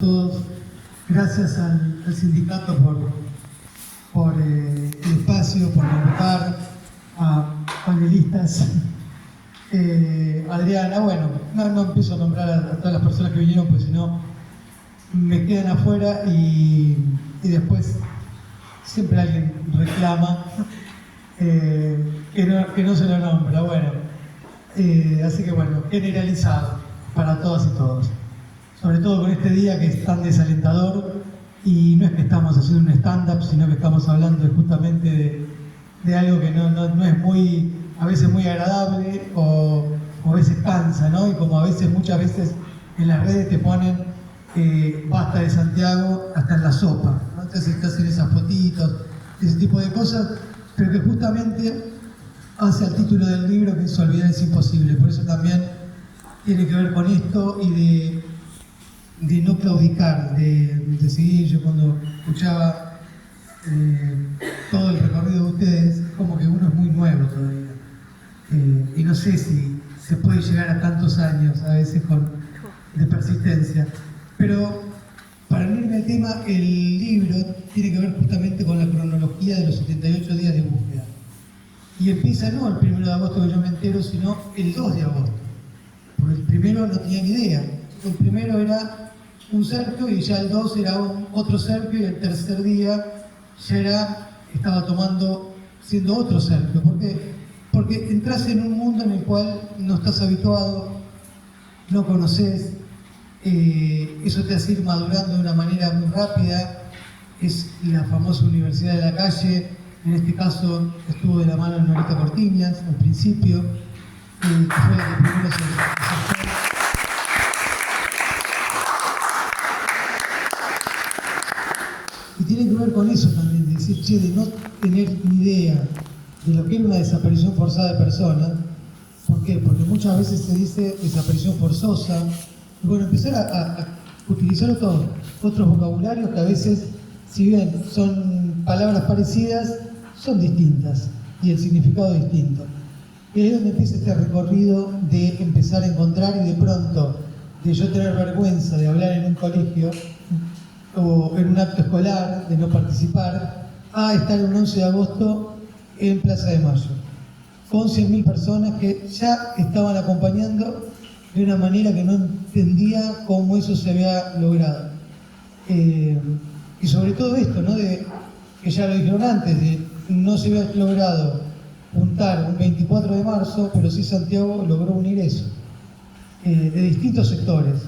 Todos, gracias al sindicato por el espacio, por convocar a panelistas. Adriana, bueno, no empiezo a nombrar a todas las personas que vinieron, pues si no me quedan afuera y después siempre alguien reclama que no se lo nombra. Bueno, así que bueno, generalizado para todas y todos. Sobre todo con este día que es tan desalentador, y no es que estamos haciendo un stand-up, sino que estamos hablando justamente de algo que no es muy, a veces muy agradable o a veces cansa, ¿no? Y como a veces, muchas veces en las redes te ponen basta de Santiago hasta en la sopa, ¿no? Entonces te hacen esas fotitos, ese tipo de cosas, pero que justamente hace al título del libro, que es Olvidar es imposible. Por eso también tiene que ver con esto y de no claudicar, de seguir. Yo cuando escuchaba todo el recorrido de ustedes, como que uno es muy nuevo todavía. Y no sé si se puede llegar a tantos años, a veces de persistencia. Pero para no irme al tema, el libro tiene que ver justamente con la cronología de los 78 días de búsqueda. Y empieza no el 1 de agosto que yo me entero, sino el 2 de agosto. Porque el primero no tenía ni idea. El primero era un cerco y ya el 2 era otro cerco y el tercer día ya estaba siendo otro cerco. ¿Por qué? Porque entras en un mundo en el cual no estás habituado, no conoces, eso te hace ir madurando de una manera muy rápida. Es la famosa Universidad de la Calle, en este caso estuvo de la mano de Norita Cortiñas al principio, que fue la que primero se acercó. Y tiene que ver con eso también, de decir, de no tener ni idea de lo que es una desaparición forzada de personas. ¿Por qué? Porque muchas veces se dice desaparición forzosa. Y bueno, empezar a utilizar otros vocabularios que a veces, si bien son palabras parecidas, son distintas y el significado es distinto. Y ahí es donde empieza este recorrido de empezar a encontrar, y de pronto, de yo tener vergüenza de hablar en un colegio o en un acto escolar, de no participar, a estar un 11 de agosto en Plaza de Mayo, con 100.000 personas que ya estaban acompañando de una manera que no entendía cómo eso se había logrado. Y sobre todo esto, ¿no? Que ya lo dijeron antes, de no se había logrado juntar un 24 de marzo, pero sí Santiago logró unir eso, de distintos sectores.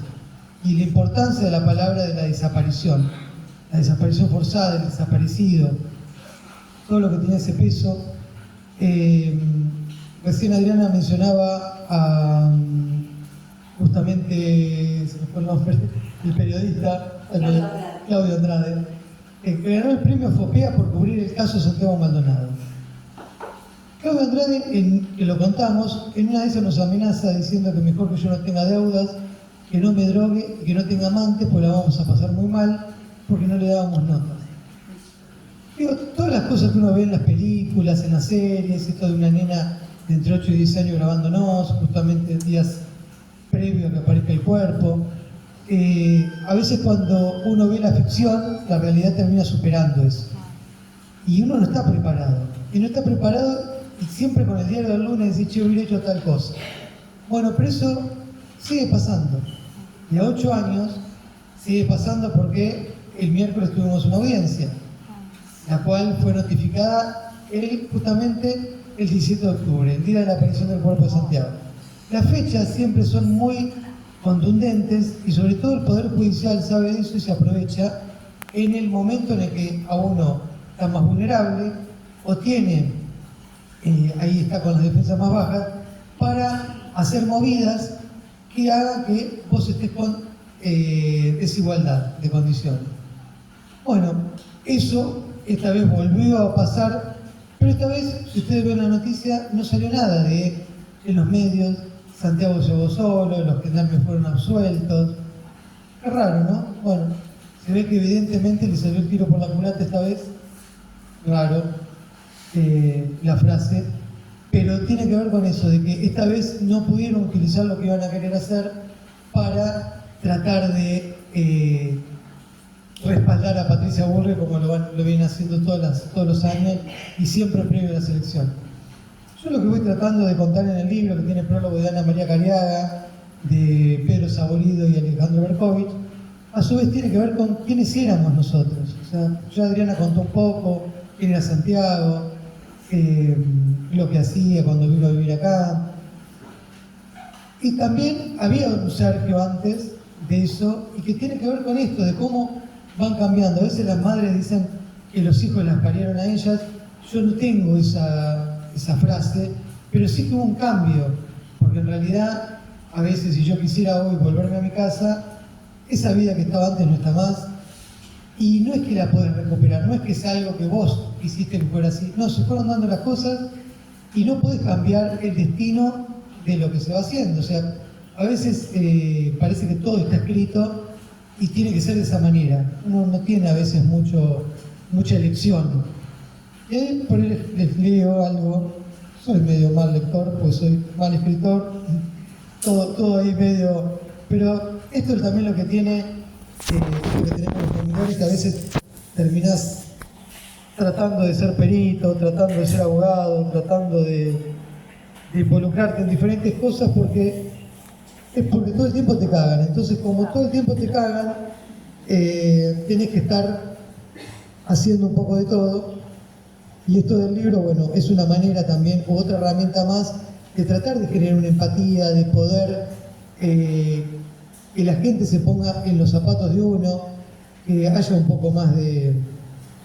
Y la importancia de la palabra de la desaparición forzada, el desaparecido, todo lo que tiene ese peso. Recién Adriana mencionaba justamente, se me fue el nombre, el periodista Claudio Andrade, que ganó el premio FOPEA por cubrir el caso de Santiago Maldonado. Claudio Andrade, que lo contamos, en una de esas nos amenaza diciendo que mejor que yo no tenga deudas, que no me drogue y que no tenga amantes, pues la vamos a pasar muy mal, porque no le dábamos notas. Digo, todas las cosas que uno ve en las películas, en las series, esto de una nena de entre 8 y 10 años grabándonos, justamente días previos a que aparezca el cuerpo. A veces cuando uno ve la ficción, la realidad termina superando eso. Y uno no está preparado. Y no está preparado, y siempre con el diario del lunes dice, che, hubiera hecho tal cosa. Bueno, pero eso sigue pasando. Y a 8 años sigue pasando porque el miércoles tuvimos una audiencia, la cual fue notificada justamente el 17 de octubre, el día de la aparición del cuerpo de Santiago. Las fechas siempre son muy contundentes y sobre todo el Poder Judicial sabe de eso y se aprovecha en el momento en el que a uno está más vulnerable o tiene, ahí está con las defensas más bajas, para hacer movidas que hagan que vos estés con desigualdad de condiciones. Bueno, eso esta vez volvió a pasar, pero esta vez, si ustedes ven la noticia, no salió nada en los medios. Santiago llegó solo, los gendarmes fueron absueltos. Qué raro, ¿no? Bueno, se ve que evidentemente le salió el tiro por la culata esta vez. Raro la frase, pero tiene que ver con eso, de que esta vez no pudieron utilizar lo que iban a querer hacer para tratar de respaldar a Patricia Bullrich como lo vienen haciendo todos los años y siempre previo a la selección. Yo lo que voy tratando de contar en el libro, que tiene prólogo de Ana María Cariaga, de Pedro Saborido y Alejandro Berkovich, a su vez tiene que ver con quiénes éramos nosotros. O sea, ya Adriana contó un poco quién era Santiago, lo que hacía cuando vino a vivir acá. Y también había un Sergio antes de eso, y que tiene que ver con esto, de cómo van cambiando. A veces las madres dicen que los hijos las parieron a ellas. Yo no tengo esa frase, pero sí que hubo un cambio, porque en realidad a veces si yo quisiera hoy volverme a mi casa, esa vida que estaba antes no está más, y no es que la podés recuperar, no es que sea algo que vos hiciste que fuera así, no, se fueron dando las cosas y no podés cambiar el destino de lo que se va haciendo. O sea, a veces parece que todo está escrito y tiene que ser de esa manera. Uno no tiene a veces mucha elección. Y ahí por ahí les leo algo. Soy medio mal lector, pues soy mal escritor, todo ahí medio... Pero esto es también lo que tiene, lo que tenemos los familiares, que a veces terminás tratando de ser perito, tratando de ser abogado, tratando de involucrarte en diferentes cosas porque todo el tiempo te cagan. Entonces, como todo el tiempo te cagan, tenés que estar haciendo un poco de todo. Y esto del libro, bueno, es una manera también, u otra herramienta más, de tratar de generar una empatía, de poder que la gente se ponga en los zapatos de uno, que haya un poco más de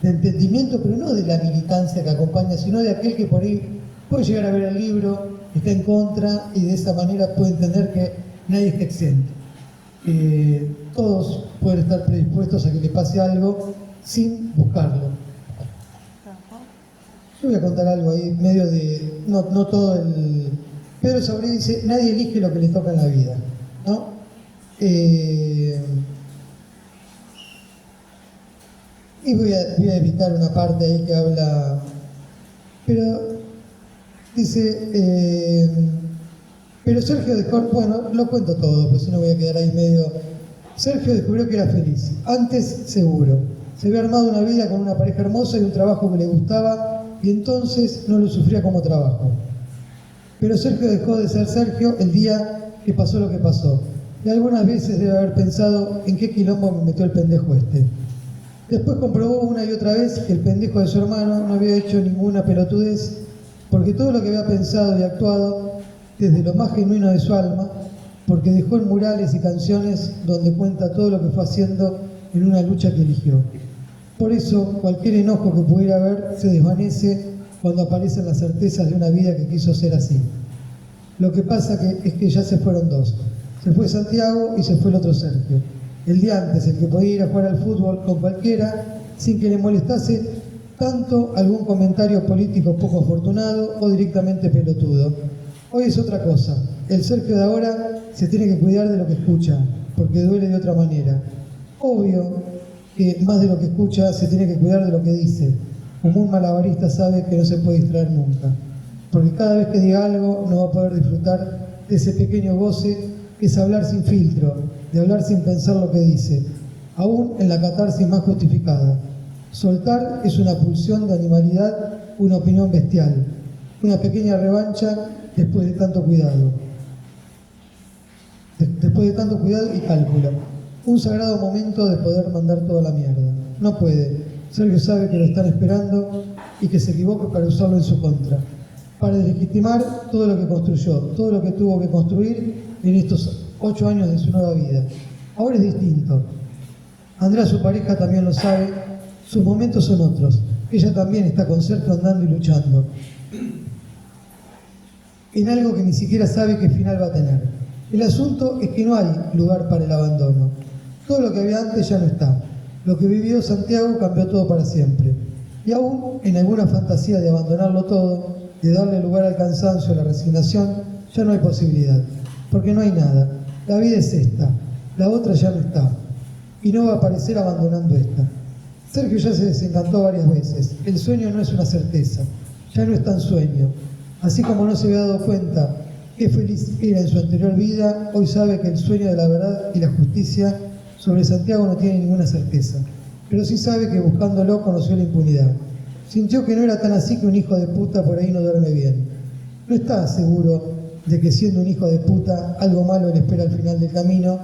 entendimiento, pero no de la militancia que acompaña, sino de aquel que por ahí puede llegar a ver el libro, está en contra y de esa manera puede entender que nadie está exento. Todos pueden estar predispuestos a que le pase algo sin buscarlo. Yo voy a contar algo ahí, medio de... No todo el... Pedro Saborido dice, nadie elige lo que le toca en la vida, ¿no? Y voy a evitar una parte ahí que habla... Pero dice... pero Sergio dejó... Bueno, lo cuento todo, pues si no voy a quedar ahí medio... Sergio descubrió que era feliz. Antes, seguro. Se había armado una vida con una pareja hermosa y un trabajo que le gustaba, y entonces no lo sufría como trabajo. Pero Sergio dejó de ser Sergio el día que pasó lo que pasó. Y algunas veces debe haber pensado en qué quilombo me metió el pendejo este. Después comprobó una y otra vez que el pendejo de su hermano no había hecho ninguna pelotudez, porque todo lo que había pensado y actuado desde lo más genuino de su alma, porque dejó en murales y canciones donde cuenta todo lo que fue haciendo en una lucha que eligió. Por eso, cualquier enojo que pudiera haber se desvanece cuando aparecen las certezas de una vida que quiso ser así. Lo que pasa es que ya se fueron dos. Se fue Santiago y se fue el otro Sergio. El de antes, el que podía ir a jugar al fútbol con cualquiera sin que le molestase tanto algún comentario político poco afortunado o directamente pelotudo. Hoy es otra cosa. El Sergio de ahora se tiene que cuidar de lo que escucha, porque duele de otra manera. Obvio que más de lo que escucha se tiene que cuidar de lo que dice. Como un malabarista sabe que no se puede distraer nunca, porque cada vez que diga algo no va a poder disfrutar de ese pequeño goce que es hablar sin filtro, de hablar sin pensar lo que dice, aún en la catarsis más justificada. Soltar es una pulsión de animalidad, una opinión bestial, una pequeña revancha después de tanto cuidado. Después de tanto cuidado y cálculo. Un sagrado momento de poder mandar toda la mierda. No puede. Sergio sabe que lo están esperando y que se equivoque para usarlo en su contra. Para deslegitimar todo lo que construyó, todo lo que tuvo que construir en estos 8 años de su nueva vida. Ahora es distinto. Andrea, su pareja, también lo sabe. Sus momentos son otros. Ella también está con Sergio andando y luchando. En algo que ni siquiera sabe qué final va a tener. El asunto es que no hay lugar para el abandono. Todo lo que había antes ya no está. Lo que vivió Santiago cambió todo para siempre. Y aún en alguna fantasía de abandonarlo todo, de darle lugar al cansancio, a la resignación, ya no hay posibilidad. Porque no hay nada. La vida es esta. La otra ya no está. Y no va a aparecer abandonando esta. Sergio ya se desencantó varias veces. El sueño no es una certeza. Ya no es tan sueño. Así como no se había dado cuenta qué feliz era en su anterior vida, hoy sabe que el sueño de la verdad y la justicia Sobre Santiago no tiene ninguna certeza, pero sí sabe que buscándolo conoció la impunidad. Sintió que no era tan así, que un hijo de puta por ahí no duerme bien. No está seguro de que siendo un hijo de puta algo malo le espera al final del camino.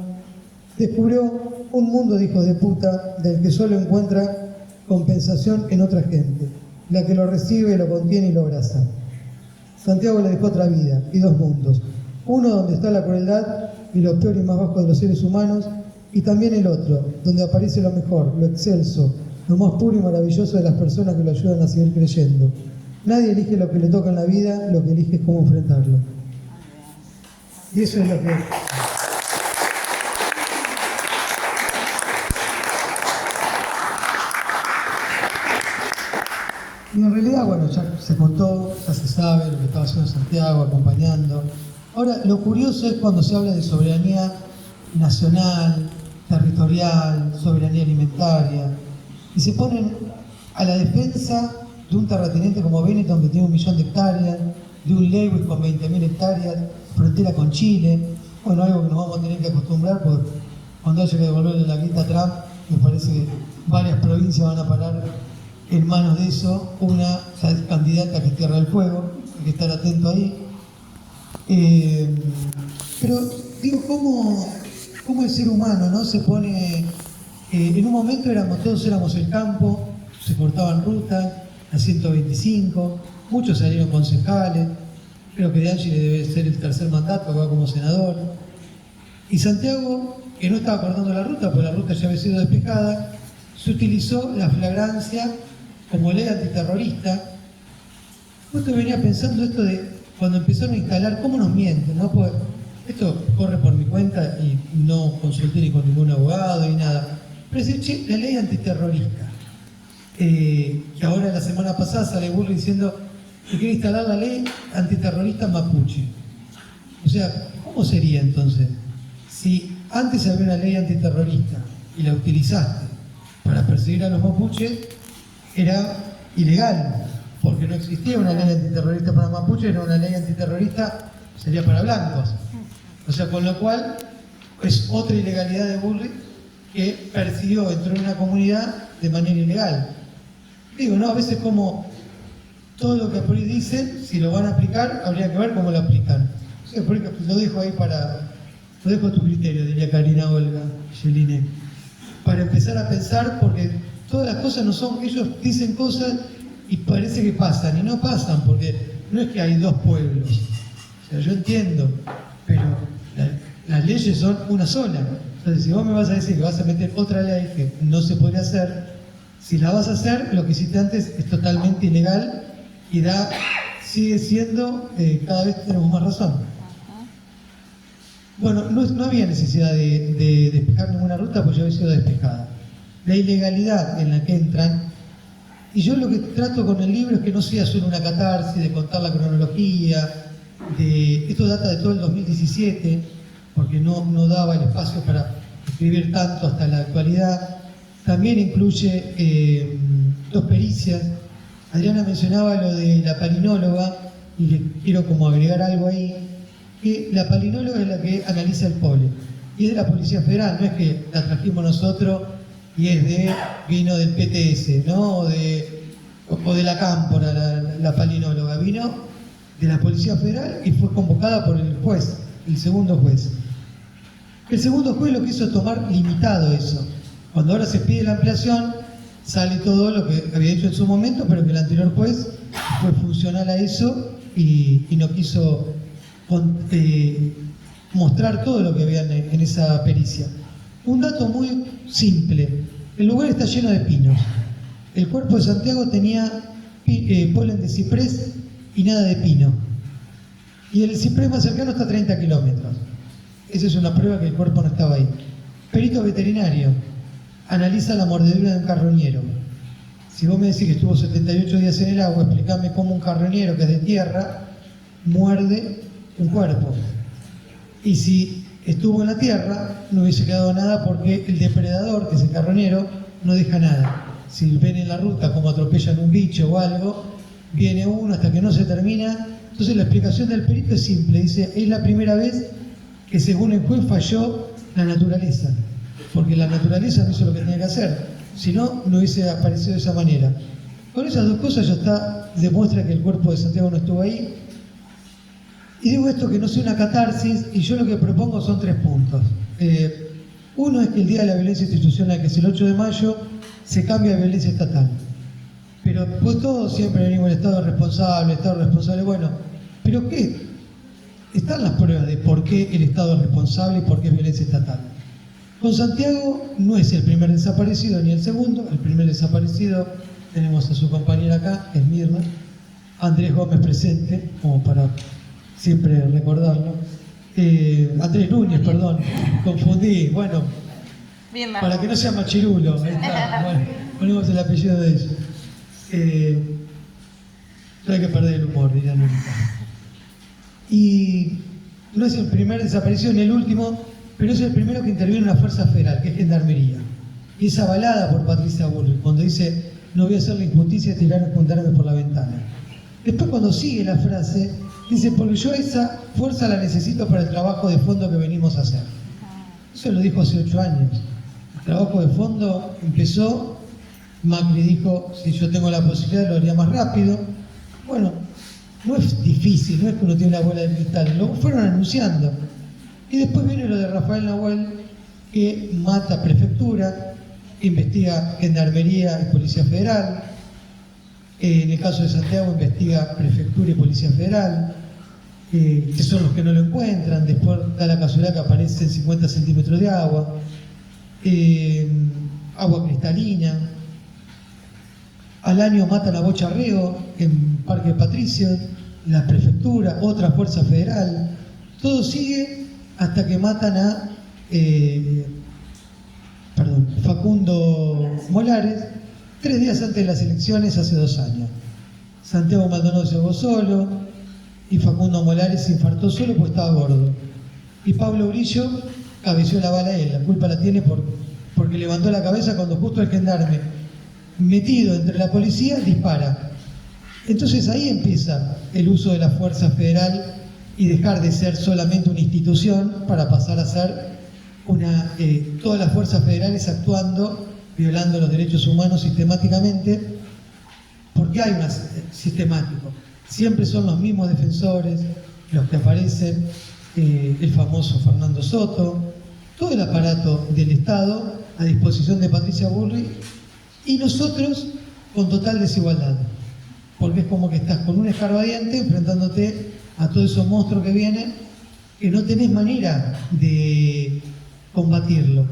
Descubrió un mundo de hijos de puta del que solo encuentra compensación en otra gente, la que lo recibe, lo contiene y lo abraza. Santiago le dejó otra vida y dos mundos. Uno donde está la crueldad y lo peor y más bajo de los seres humanos, y también el otro, donde aparece lo mejor, lo excelso, lo más puro y maravilloso de las personas que lo ayudan a seguir creyendo. Nadie elige lo que le toca en la vida, lo que elige es cómo enfrentarlo. Y eso es lo que... Y en realidad, bueno, ya se contó, ya se sabe lo que estaba haciendo Santiago, acompañando. Ahora, lo curioso es cuando se habla de soberanía nacional, territorial, soberanía alimentaria, y se ponen a la defensa de un terrateniente como Benetton, que tiene 1 millón de hectáreas, de un Lewis con 20.000 hectáreas, frontera con Chile. Bueno, algo que nos vamos a tener que acostumbrar, porque cuando haya que devolverle la guita a Trump, me parece que varias provincias van a parar en manos de eso. Una ya es candidata que es Tierra del Fuego, hay que estar atento ahí. Pero digo, ¿cómo el ser humano, ¿no? Se pone... en un momento todos éramos el campo, se cortaban rutas, la 125, muchos salieron concejales, creo que De Angeli debe ser el 3er mandato, va como senador. Y Santiago, que no estaba cortando la ruta, porque la ruta ya había sido despejada, se utilizó la flagrancia como ley antiterrorista. Justo venía pensando esto de cuando empezaron a instalar, cómo nos mienten, ¿no? Pues esto corre por mi cuenta y no consulté ni con ningún abogado ni nada. Pero decir, che, la ley antiterrorista, que ahora la semana pasada sale Burri diciendo que quiere instalar la ley antiterrorista mapuche. O sea, ¿cómo sería entonces? Si antes había una ley antiterrorista y la utilizaste para perseguir a los mapuches, era ilegal, porque no existía una ley antiterrorista para mapuches, era una ley antiterrorista, sería para blancos. O sea, con lo cual es otra ilegalidad de Burri, que persiguió, entró en una comunidad de manera ilegal. Digo, ¿no? A veces como todo lo que por ahí dicen, si lo van a aplicar, habría que ver cómo lo aplican. O sea, por ahí lo dejo ahí lo dejo a tu criterio, diría Karina Olga Jelinek, para empezar a pensar, porque todas las cosas no son, ellos dicen cosas y parece que pasan, y no pasan, porque no es que hay dos pueblos. O sea, yo entiendo, pero las leyes son una sola. Entonces, si vos me vas a decir que vas a meter otra ley que no se podría hacer, si la vas a hacer, lo que hiciste antes es totalmente ilegal y sigue siendo, cada vez tenemos más razón. Bueno, no había necesidad de despejar ninguna ruta, pues ya había sido despejada. La ilegalidad en la que entran, y yo lo que trato con el libro es que no sea solo una catarsis, de contar la cronología, esto data de todo el 2017, porque no daba el espacio para escribir tanto hasta la actualidad. También incluye 2 pericias. Adriana mencionaba lo de la palinóloga, y le quiero como agregar algo ahí, que la palinóloga es la que analiza el polen, y es de la Policía Federal, no es que la trajimos nosotros y vino del PTS, ¿no? O de la Cámpora, la palinóloga, vino de la Policía Federal y fue convocada por el juez, el segundo juez. El segundo juez lo quiso tomar limitado eso. Cuando ahora se pide la ampliación, sale todo lo que había hecho en su momento, pero que el anterior juez fue funcional a eso y no quiso mostrar todo lo que había en esa pericia. Un dato muy simple: el lugar está lleno de pinos. El cuerpo de Santiago tenía polen de ciprés y nada de pino. Y el ciprés más cercano está a 30 kilómetros. Esa es una prueba que el cuerpo no estaba ahí. Perito veterinario analiza la mordedura de un carroñero. Si vos me decís que estuvo 78 días en el agua, explícame cómo un carroñero que es de tierra muerde un cuerpo. Y si estuvo en la tierra, no hubiese quedado nada, porque el depredador, que es el carroñero, no deja nada. Si ven en la ruta como atropellan un bicho o algo, viene uno hasta que no se termina. Entonces la explicación del perito es simple, dice: es la primera vez que según el juez falló la naturaleza. porque la naturaleza no hizo lo que tenía que hacer, si no, no hubiese aparecido de esa manera. Con esas dos cosas ya está, demuestra que el cuerpo de Santiago no estuvo ahí. Y digo esto que no sea una catarsis, y yo lo que propongo son 3 puntos. Uno es que el Día de la Violencia Institucional, que es el 8 de mayo, se cambia a violencia estatal. Pero pues todos siempre venimos el Estado responsable, bueno, pero ¿qué? Están las pruebas de por qué el Estado es responsable y por qué es violencia estatal. Con Santiago no es el primer desaparecido ni el segundo. El primer desaparecido, tenemos a su compañera acá, que es Mirna, Andrés Gómez presente, como para siempre recordarlo. Andrés Núñez, perdón, confundí, bueno, bien, para que no sea machirulo, ahí está, bueno, ponemos el apellido de ellos. No hay que perder el humor, diría nunca. Y no es el primer desaparecido ni el último, pero es el primero que interviene en una fuerza federal, que es Gendarmería. Y es avalada por Patricia Bullrich, cuando dice, no voy a hacer la injusticia de tirarme y juntarme por la ventana. Después cuando sigue la frase, dice, porque yo esa fuerza la necesito para el trabajo de fondo que venimos a hacer. Eso lo dijo hace 8 años. El trabajo de fondo empezó, Macri dijo, si yo tengo la posibilidad lo haría más rápido. Bueno, no es difícil, no es que uno tiene una bola de cristal, lo fueron anunciando. Y después viene lo de Rafael Nahuel, que mata prefectura, investiga Gendarmería y Policía Federal. En el caso de Santiago investiga Prefectura y Policía Federal, que son los que no lo encuentran. Después da la casualidad que aparecen 50 centímetros de agua, agua cristalina. Al año matan a Bocha Rego en Parque Patricios, la prefectura, otra fuerza federal. Todo sigue hasta que matan a Facundo Molares 3 días antes de las elecciones, hace 2 años. Santiago Maldonado se ahogó solo y Facundo Molares se infartó solo porque estaba gordo. Y Pablo Grillo cabeció la bala a él. La culpa la tiene porque levantó la cabeza cuando justo el gendarme, metido entre la policía, dispara. Entonces ahí empieza el uso de la fuerza federal y dejar de ser solamente una institución para pasar a ser todas las fuerzas federales actuando, violando los derechos humanos sistemáticamente, porque hay sistemático. Siempre son los mismos defensores los que aparecen, el famoso Fernando Soto, todo el aparato del Estado a disposición de Patricia Bullrich, y nosotros con total desigualdad, porque es como que estás con un escarbadiente enfrentándote a todos esos monstruos que vienen, que no tenés manera de combatirlo.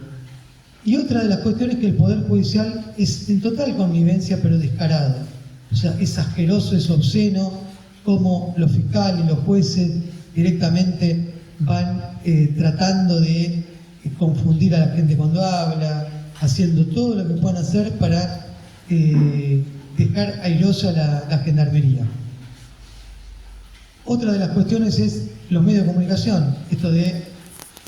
Y otra de las cuestiones es que el Poder Judicial es en total connivencia, pero descarado. O sea, es asqueroso, es obsceno, como los fiscales, los jueces directamente van tratando de confundir a la gente cuando habla, haciendo todo lo que puedan hacer para dejar airosa la gendarmería. Otra de las cuestiones es los medios de comunicación. Esto de,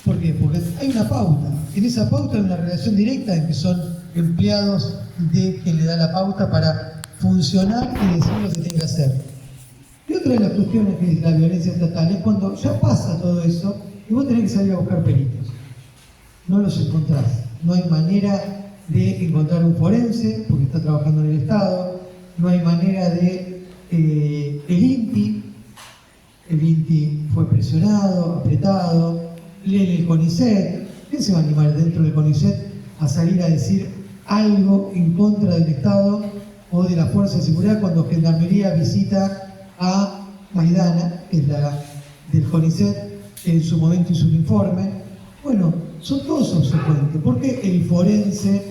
¿por qué? Porque hay una pauta. En esa pauta hay una relación directa en que son empleados de quien le da la pauta para funcionar y decir lo que tiene que hacer. Y otra de las cuestiones que es la violencia estatal es cuando ya pasa todo eso y vos tenés que salir a buscar peritos. No los encontrás. No hay manera de encontrar un forense porque está trabajando en el Estado. No hay manera de el INTI fue presionado, apretado, lee el CONICET. ¿Quién se va a animar dentro del CONICET a salir a decir algo en contra del Estado o de la Fuerza de Seguridad cuando Gendarmería visita a Maidana, que es la del CONICET, que en su momento hizo un informe? Bueno, son todos subsecuentes, porque el forense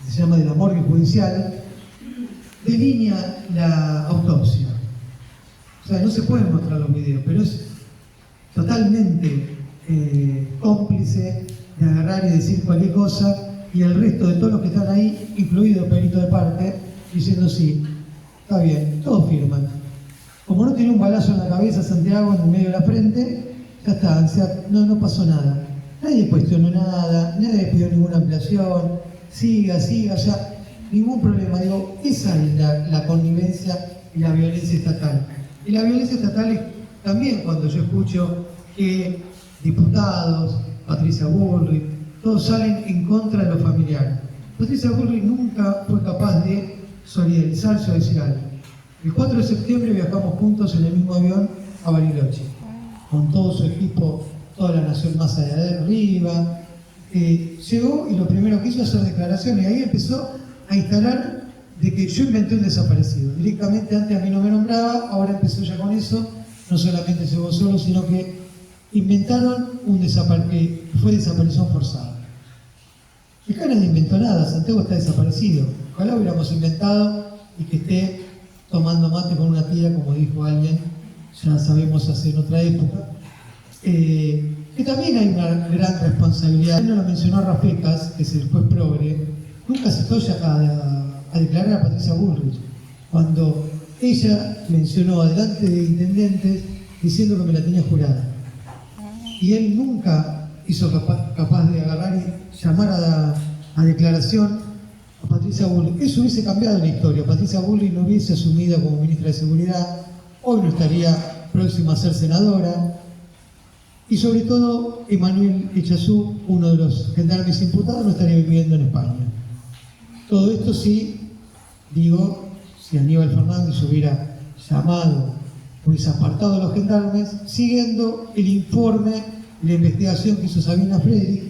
se llama de la morgue judicial, delinea la autopsia. O sea, no se pueden mostrar los videos, pero es totalmente cómplice de agarrar y decir cualquier cosa, y el resto de todos los que están ahí, incluido el perito de parte, diciendo sí, está bien, todos firman. Como no tiene un balazo en la cabeza Santiago en el medio de la frente, ya está, o sea, no pasó nada. Nadie cuestionó nada, nadie pidió ninguna ampliación, siga, o sea, ningún problema. Digo, esa es la connivencia y la violencia estatal. Y la violencia estatal es también cuando yo escucho que diputados, Patricia Bullrich, todos salen en contra de los familiares. Patricia Bullrich nunca fue capaz de solidarizarse o decir algo. El 4 de septiembre viajamos juntos en el mismo avión a Bariloche, con todo su equipo, toda la nación más allá de arriba. Llegó y lo primero que hizo es hacer declaraciones, y ahí empezó a instalar de que yo inventé un desaparecido. Directamente antes a mí no me nombraba, ahora empezó ya con eso. No solamente llegó solo, sino que inventaron que fue desaparición forzada. Y acá nadie inventó nada, Santiago está desaparecido. Ojalá hubiéramos inventado y que esté tomando mate con una tía, como dijo alguien, ya sabemos hace en otra época. Que también hay una gran responsabilidad. Él no lo mencionó Rafecas, que es el juez progre, nunca se fue a declarar a Patricia Bullrich, cuando ella mencionó delante de intendentes diciendo que me la tenía jurada. Y él nunca hizo capaz de agarrar y llamar a declaración a Patricia Bullrich. Eso hubiese cambiado la historia. Patricia Bullrich no hubiese asumido como ministra de Seguridad, hoy no estaría próxima a ser senadora. Y sobre todo, Emanuel Echazú, uno de los gendarmes imputados, no estaría viviendo en España. Todo esto sí, digo, si Aníbal Fernández hubiera llamado, hubiese apartado a los gendarmes, siguiendo el informe, la investigación que hizo Sabina Frederick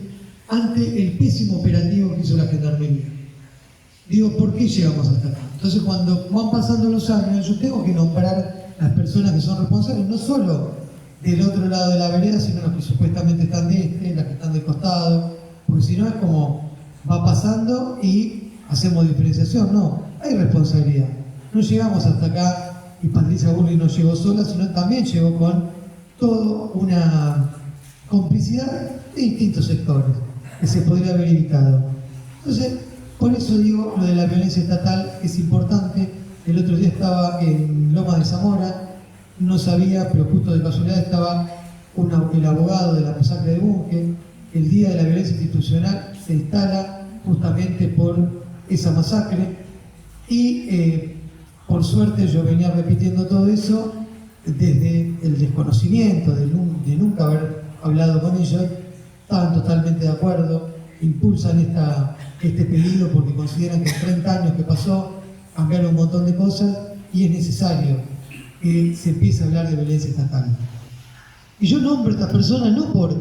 ante el pésimo operativo que hizo la gendarmería. Digo, ¿por qué llegamos hasta acá? Entonces, cuando van pasando los años, yo tengo que nombrar las personas que son responsables, no solo del otro lado de la vereda, sino los que supuestamente están de este, las que están de costado, porque si no es como va pasando y hacemos diferenciación. No, hay responsabilidad. No llegamos hasta acá y Patricia Bullrich no llegó sola, sino también llegó con toda una complicidad de distintos sectores que se podría haber evitado. Entonces, por eso digo, lo de la violencia estatal es importante. El otro día estaba en Lomas de Zamora, no sabía, pero justo de casualidad estaba el abogado de la masacre de Bunge. El Día de la Violencia Institucional se instala justamente por esa masacre y por suerte yo venía repitiendo todo eso desde el desconocimiento, de nunca haber hablado con ellos. Estaban totalmente de acuerdo, impulsan este pedido porque consideran que en 30 años que pasó cambiaron un montón de cosas y es necesario que se empiece a hablar de violencia estatal. Y yo nombro a estas personas no por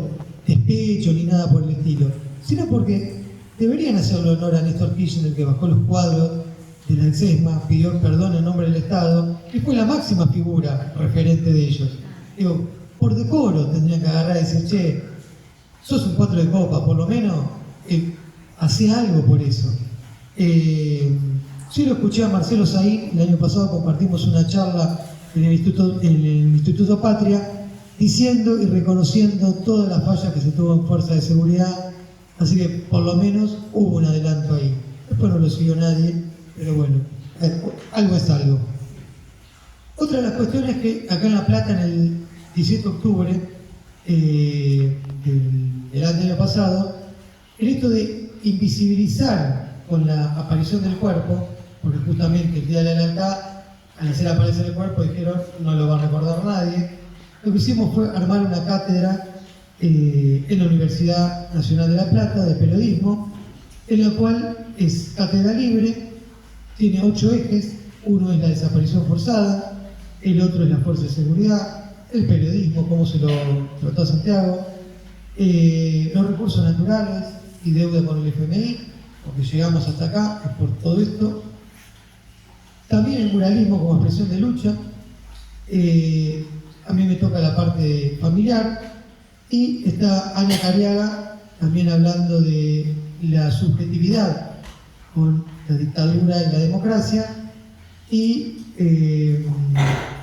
despecho ni nada por el estilo, sino porque deberían hacerle honor a Néstor Kirchner, que bajó los cuadros de la EXESMA, pidió perdón en nombre del Estado, y fue la máxima figura referente de ellos. Digo, por decoro tendrían que agarrar y decir, che, sos un 4 de copa, por lo menos hacé algo por eso. Yo lo escuché a Marcelo Saín, el año pasado compartimos una charla en el Instituto Patria, diciendo y reconociendo todas las fallas que se tuvo en fuerza de seguridad, así que por lo menos hubo un adelanto ahí. Después no lo siguió nadie, pero bueno, algo es algo. Otra de las cuestiones que acá en La Plata, en el 17 de octubre del año pasado, el hecho de invisibilizar con la aparición del cuerpo, porque justamente el Día de la Lealtad, al hacer aparecer el cuerpo, dijeron no lo va a recordar nadie. Lo que hicimos fue armar una cátedra en la Universidad Nacional de La Plata de periodismo, en la cual es cátedra libre, tiene 8 ejes. Uno es la desaparición forzada, el otro es la fuerza de seguridad, el periodismo, cómo se lo trató a Santiago, los recursos naturales y deuda con el FMI, porque llegamos hasta acá, es por todo esto. También el muralismo como expresión de lucha. A mí me toca la parte familiar. Y está Ana Cariaga también hablando de la subjetividad con la dictadura y la democracia. Y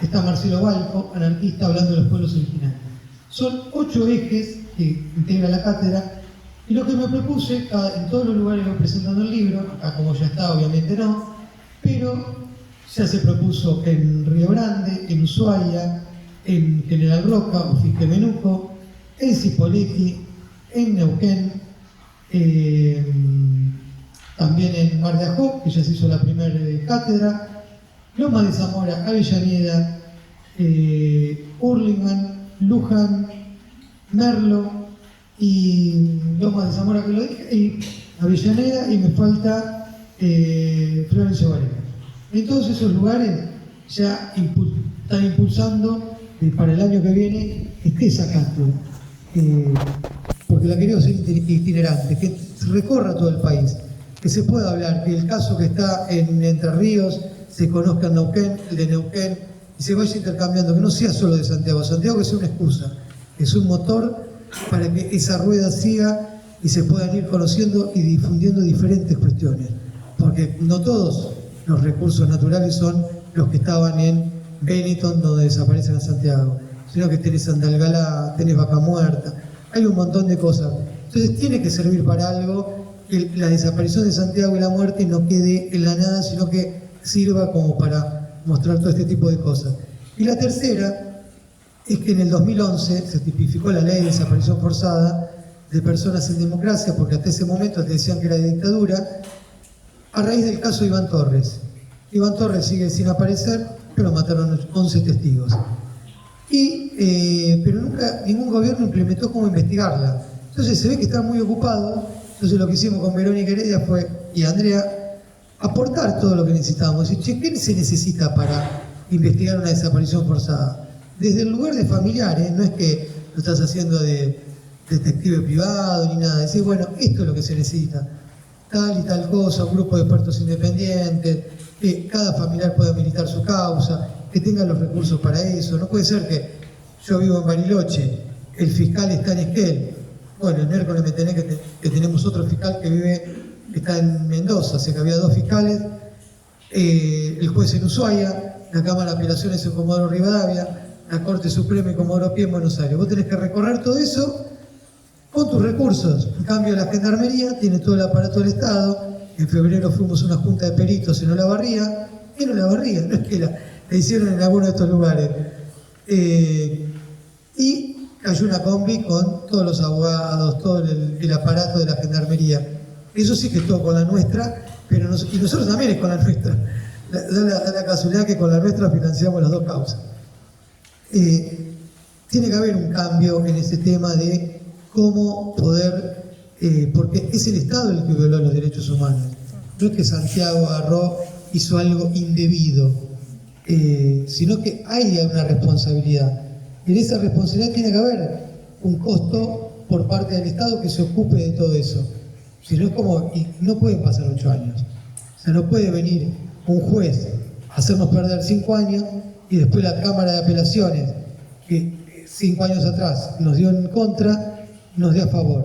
está Marcelo Balco, anarquista, hablando de los pueblos originarios. Son 8 ejes que integra la cátedra. Y lo que me propuse, en todos los lugares voy presentando el libro, acá como ya está, obviamente no, pero ya se propuso en Río Grande, en Ushuaia, en General Roca o Fisquemenuco, en Cipolletti, en Neuquén, también en Mar de Ajó, que ya se hizo la primera cátedra, Lomas de Zamora, Avellaneda, Hurlingham, Luján, Merlo y Lomas de Zamora, que lo dije, y Avellaneda, y me falta Florencio Varela. En todos esos lugares ya están impulsando para el año que viene esté esa cátedra, porque la queremos ser itinerante, que recorra todo el país, que se pueda hablar, que el caso que está en Entre Ríos se conozca en Neuquén, el de Neuquén, y se vaya intercambiando, que no sea solo de Santiago, Santiago que sea una excusa, que es un motor para que esa rueda siga y se puedan ir conociendo y difundiendo diferentes cuestiones, porque no todos los recursos naturales son los que estaban en Benetton, donde desaparecen a Santiago, sino que tenés Andalgalá, tenés Vaca Muerta, hay un montón de cosas. Entonces tiene que servir para algo, que la desaparición de Santiago y la muerte no quede en la nada, sino que sirva como para mostrar todo este tipo de cosas. Y la tercera es que en el 2011 se tipificó la ley de desaparición forzada de personas en democracia, porque hasta ese momento te decían que era de dictadura, a raíz del caso de Iván Torres. Iván Torres sigue sin aparecer, pero mataron 11 testigos. Pero nunca ningún gobierno implementó cómo investigarla. Entonces se ve que están muy ocupados. Entonces lo que hicimos con Verónica Heredia fue, y Andrea, aportar todo lo que necesitábamos. Y che, ¿qué se necesita para investigar una desaparición forzada? Desde el lugar de familiares, no es que lo estás haciendo de detective privado ni nada. Decir, bueno, esto es lo que se necesita. Tal y tal cosa, un grupo de expertos independientes, que cada familiar pueda militar su causa, que tenga los recursos para eso. No puede ser que yo vivo en Bariloche, el fiscal está en Esquel. Bueno, el miércoles me tenés que tenemos otro fiscal que está en Mendoza, o sea que había 2 fiscales, el juez en Ushuaia, la Cámara de Apelaciones en Comodoro Rivadavia, la Corte Suprema y Comodoro Pi en Buenos Aires. Vos tenés que recorrer todo eso con tus recursos. En cambio, la Gendarmería tiene todo el aparato del Estado. En febrero fuimos a una junta de peritos en Olavarría, y en Olavarría, no es que la hicieron en alguno de estos lugares. Y cayó una combi con todos los abogados, todo el aparato de la Gendarmería. Eso sí que es todo con la nuestra, pero y nosotros también es con la nuestra. Da la casualidad que con la nuestra financiamos las 2 causas. Tiene que haber un cambio en ese tema de cómo poder, porque es el Estado el que violó los derechos humanos. No es que Santiago agarró, hizo algo indebido, sino que hay una responsabilidad. Y en esa responsabilidad tiene que haber un costo por parte del Estado que se ocupe de todo eso. Si no es como, y no pueden pasar 8 años. O sea, no puede venir un juez a hacernos perder 5 años y después la Cámara de Apelaciones, que 5 años atrás nos dio en contra, nos dé a favor.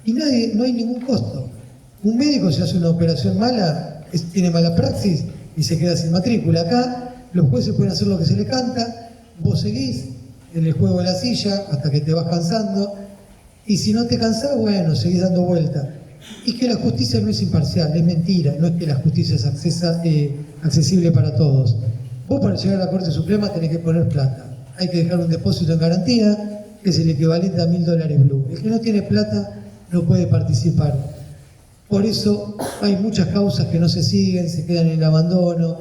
Y no hay ningún costo. Un médico si hace una operación mala, tiene mala praxis y se queda sin matrícula. Acá los jueces pueden hacer lo que se les canta, vos seguís en el juego de la silla hasta que te vas cansando, y si no te cansás, bueno, seguís dando vuelta. Y que la justicia no es imparcial, es mentira, no es que la justicia es accesible para todos. Vos para llegar a la Corte Suprema tenés que poner plata, hay que dejar un depósito en garantía, que es el equivalente a $1000 blue. El que no tiene plata no puede participar. Por eso hay muchas causas que no se siguen, se quedan en el abandono,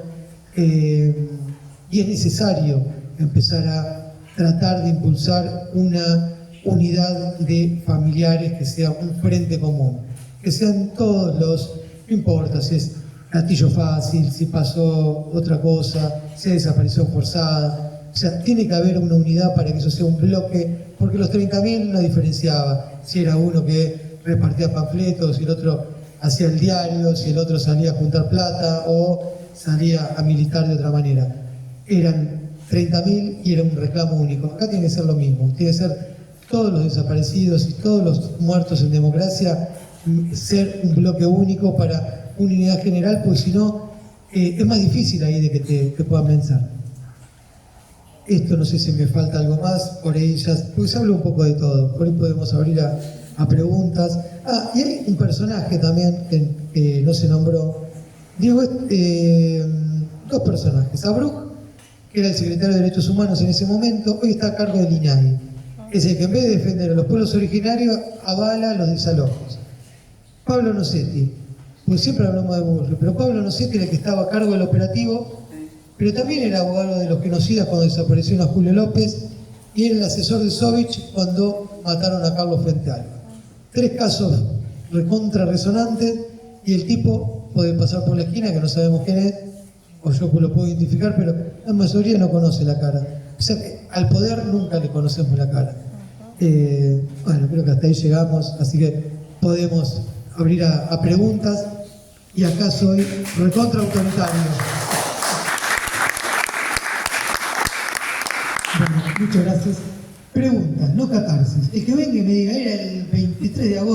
y es necesario empezar a tratar de impulsar una unidad de familiares que sea un frente común, que sean todos no importa si es gatillo fácil, si pasó otra cosa, si hay desaparición forzada, o sea, tiene que haber una unidad para que eso sea un bloque, porque los 30.000 no diferenciaba si era uno que repartía panfletos, si el otro hacía el diario, si el otro salía a juntar plata o salía a militar de otra manera. Eran 30.000 y era un reclamo único. Acá tiene que ser lo mismo, tiene que ser todos los desaparecidos y todos los muertos en democracia, ser un bloque único para una unidad general, porque si no, es más difícil ahí de que te puedan pensar. Esto no sé si me falta algo más, por ahí ya, porque se habla un poco de todo, por ahí podemos abrir a preguntas. Y hay un personaje también que no se nombró. Digo, 2 personajes. Abruj, que era el secretario de Derechos Humanos en ese momento, hoy está a cargo del INADI. Es el que en vez de defender a los pueblos originarios, avala los desalojos. Pablo Nocetti, pues siempre hablamos de Burri, pero Pablo Nocetti era el que estaba a cargo del operativo, pero también era abogado de los genocidas cuando desaparecieron a Julio López y era el asesor de Sovich cuando mataron a Carlos Frente Alba. 3 casos recontra resonantes y el tipo puede pasar por la esquina que no sabemos quién es, o yo lo puedo identificar, pero la mayoría no conoce la cara. O sea que al poder nunca le conocemos la cara. Bueno, creo que hasta ahí llegamos, así que podemos abrir a preguntas, y acá soy recontra autoritario. Bueno, muchas gracias. Preguntas, no catarsis. El que venga y me diga, era el 23 de agosto.